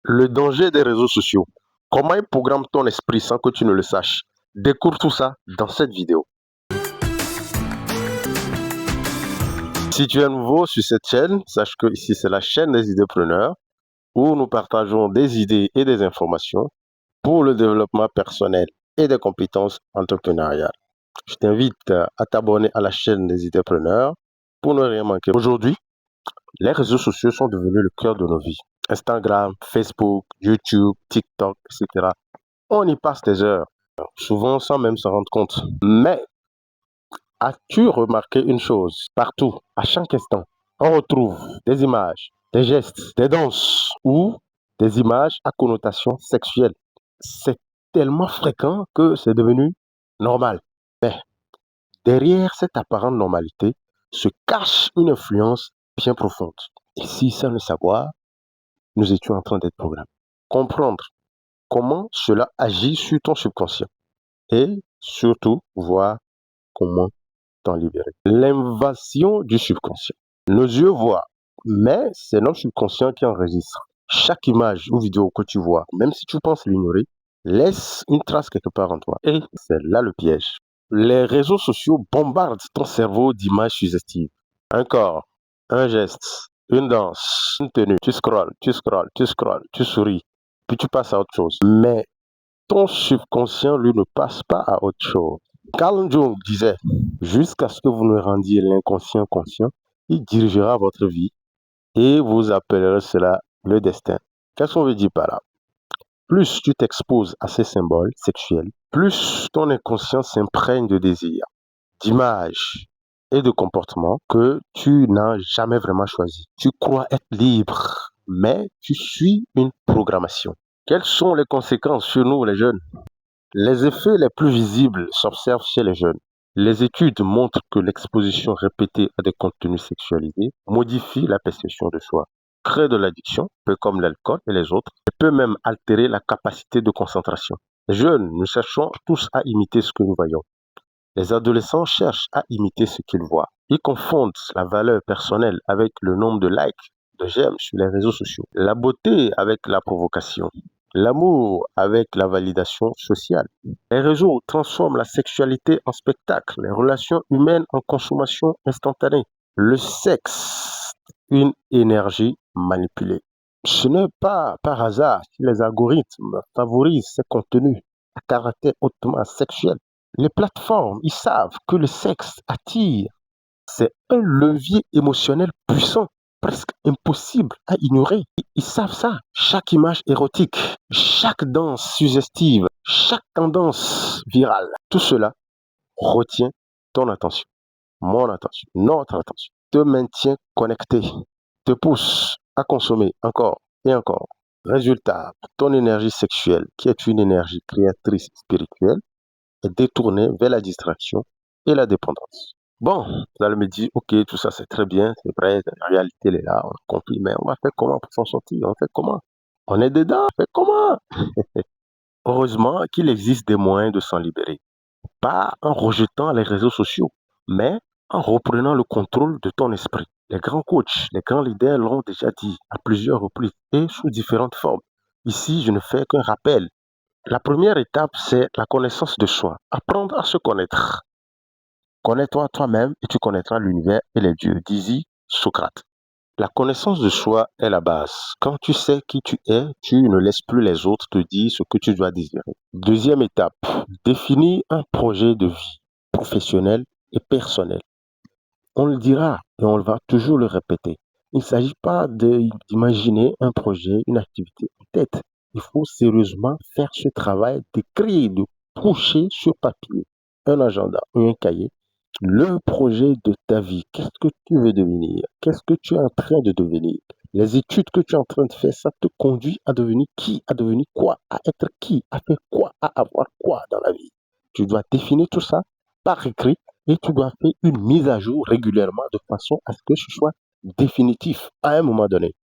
Le danger des réseaux sociaux. Comment ils programment ton esprit sans que tu ne le saches? Découvre tout ça dans cette vidéo. Si tu es nouveau sur cette chaîne, sache que ici c'est la chaîne des idéopreneurs où nous partageons des idées et des informations pour le développement personnel et des compétences entrepreneuriales. Je t'invite à t'abonner à la chaîne des idéopreneurs pour ne rien manquer. Aujourd'hui, les réseaux sociaux sont devenus le cœur de nos vies. Instagram, Facebook, YouTube, TikTok, etc. On y passe des heures, souvent sans même s'en rendre compte. Mais as-tu remarqué une chose? Partout, à chaque instant, on retrouve des images, des gestes, des danses ou des images à connotation sexuelle. C'est tellement fréquent que c'est devenu normal. Mais derrière cette apparente normalité se cache une influence bien profonde. Et si sans le savoir, nous étions en train d'être programmés. Comprendre comment cela agit sur ton subconscient et surtout voir comment t'en libérer. L'invasion du subconscient. Nos yeux voient, mais c'est notre subconscient qui enregistre. Chaque image ou vidéo que tu vois, même si tu penses l'ignorer, laisse une trace quelque part en toi. Et c'est là le piège. Les réseaux sociaux bombardent ton cerveau d'images suggestives. Un corps, un geste, une danse, une tenue. Tu scrolles, tu scrolles, tu scrolles, tu souris, puis tu passes à autre chose. Mais ton subconscient, lui, ne passe pas à autre chose. Carl Jung disait, jusqu'à ce que vous ne rendiez l'inconscient conscient, il dirigera votre vie et vous appellerez cela le destin. Qu'est-ce qu'on veut dire par là? Plus tu t'exposes à ces symboles sexuels, plus ton inconscient s'imprègne de désirs, d'images et de comportements que tu n'as jamais vraiment choisi. Tu crois être libre, mais tu suis une programmation. Quelles sont les conséquences chez nous, les jeunes? Les effets les plus visibles s'observent chez les jeunes. Les études montrent que l'exposition répétée à des contenus sexualisés modifie la perception de soi, crée de l'addiction, peu comme l'alcool et les autres, et peut même altérer la capacité de concentration. Les jeunes, nous cherchons tous à imiter ce que nous voyons. Les adolescents cherchent à imiter ce qu'ils voient. Ils confondent la valeur personnelle avec le nombre de likes, de j'aime sur les réseaux sociaux, la beauté avec la provocation, l'amour avec la validation sociale. Les réseaux transforment la sexualité en spectacle, les relations humaines en consommation instantanée. Le sexe, une énergie manipulée. Ce n'est pas par hasard si les algorithmes favorisent ces contenus à caractère hautement sexuel. Les plateformes, ils savent que le sexe attire. C'est un levier émotionnel puissant, presque impossible à ignorer. Ils savent ça. Chaque image érotique, chaque danse suggestive, chaque tendance virale, tout cela retient ton attention, mon attention, notre attention, te maintient connecté, te pousse à consommer encore et encore. Résultat, ton énergie sexuelle, qui est une énergie créatrice spirituelle, est détournée vers la distraction et la dépendance. Bon, vous allez me dire, ok, tout ça c'est très bien, c'est vrai, la réalité elle est là, on a compris, mais on va faire comment pour s'en sortir? On fait comment? On est dedans, on fait comment? Heureusement qu'il existe des moyens de s'en libérer. Pas en rejetant les réseaux sociaux, mais en reprenant le contrôle de ton esprit. Les grands coachs, les grands leaders l'ont déjà dit à plusieurs reprises et sous différentes formes. Ici, je ne fais qu'un rappel. La première étape, c'est la connaissance de soi. Apprendre à se connaître. Connais-toi toi-même et tu connaîtras l'univers et les dieux, disait Socrate. La connaissance de soi est la base. Quand tu sais qui tu es, tu ne laisses plus les autres te dire ce que tu dois désirer. Deuxième étape, définis un projet de vie professionnel et personnel. On le dira et on va toujours le répéter. Il ne s'agit pas d'imaginer un projet, une activité en tête. Il faut sérieusement faire ce travail d'écrire, de coucher sur papier un agenda ou un cahier, le projet de ta vie. Qu'est-ce que tu veux devenir? Qu'est-ce que tu es en train de devenir? Les études que tu es en train de faire, ça te conduit à devenir qui? À devenir quoi? À être qui? À faire quoi? À avoir quoi dans la vie? Tu dois définir tout ça par écrit et tu dois faire une mise à jour régulièrement de façon à ce que ce soit définitif à un moment donné.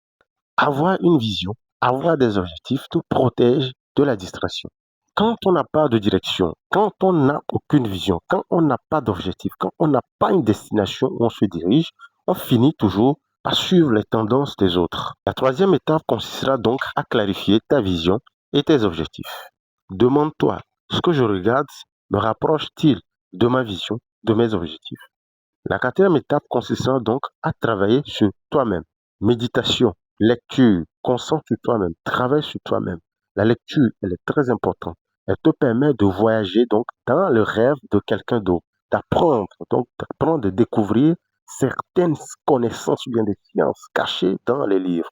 Avoir une vision, avoir des objectifs te protège de la distraction. Quand on n'a pas de direction, quand on n'a aucune vision, quand on n'a pas d'objectif, quand on n'a pas une destination où on se dirige, on finit toujours pas suivre les tendances des autres. La troisième étape consistera donc à clarifier ta vision et tes objectifs. Demande-toi, ce que je regarde me rapproche-t-il de ma vision, de mes objectifs? La quatrième étape consistera donc à travailler sur toi-même. Méditation, lecture, concentre sur toi-même, travaille sur toi-même. La lecture, elle est très importante. Elle te permet de voyager donc dans le rêve de quelqu'un d'autre, d'apprendre, de découvrir certaines connaissances ou bien des sciences cachées dans les livres.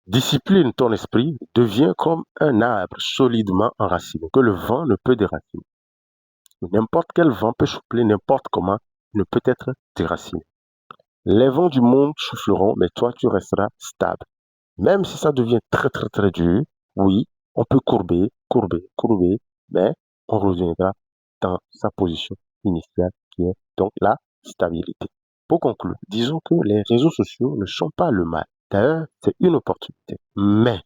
Discipline ton esprit, deviens comme un arbre solidement enraciné, que le vent ne peut déraciner. N'importe quel vent peut souffler n'importe comment, ne peut être déraciné. Les vents du monde souffleront, mais toi, tu resteras stable. Même si ça devient très, très, très dur, oui, on peut courber, mais on reviendra dans sa position initiale, qui est donc la stabilité. Pour conclure, disons que les réseaux sociaux ne sont pas le mal. D'ailleurs, c'est une opportunité. Mais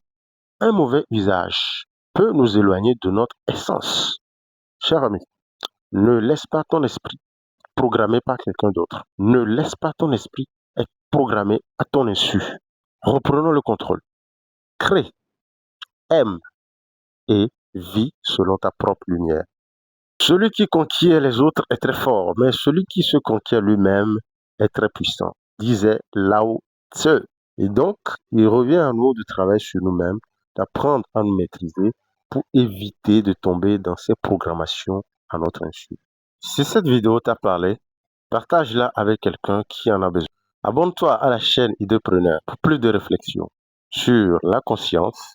un mauvais usage peut nous éloigner de notre essence. Cher ami, ne laisse pas ton esprit programmé par quelqu'un d'autre. Ne laisse pas ton esprit être programmé à ton insu. Reprenons le contrôle. Crée, aime et vis selon ta propre lumière. Celui qui conquiert les autres est très fort, mais celui qui se conquiert lui-même est très puissant, disait Lao Tse. Et donc, il revient à nous de travailler sur nous-mêmes, d'apprendre à nous maîtriser pour éviter de tomber dans ces programmations à notre insu. Si cette vidéo t'a parlé, partage-la avec quelqu'un qui en a besoin. Abonne-toi à la chaîne Idépreneur pour plus de réflexions sur la conscience,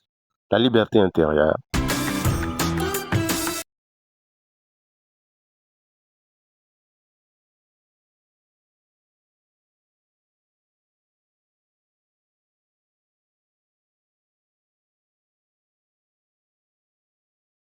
la liberté intérieure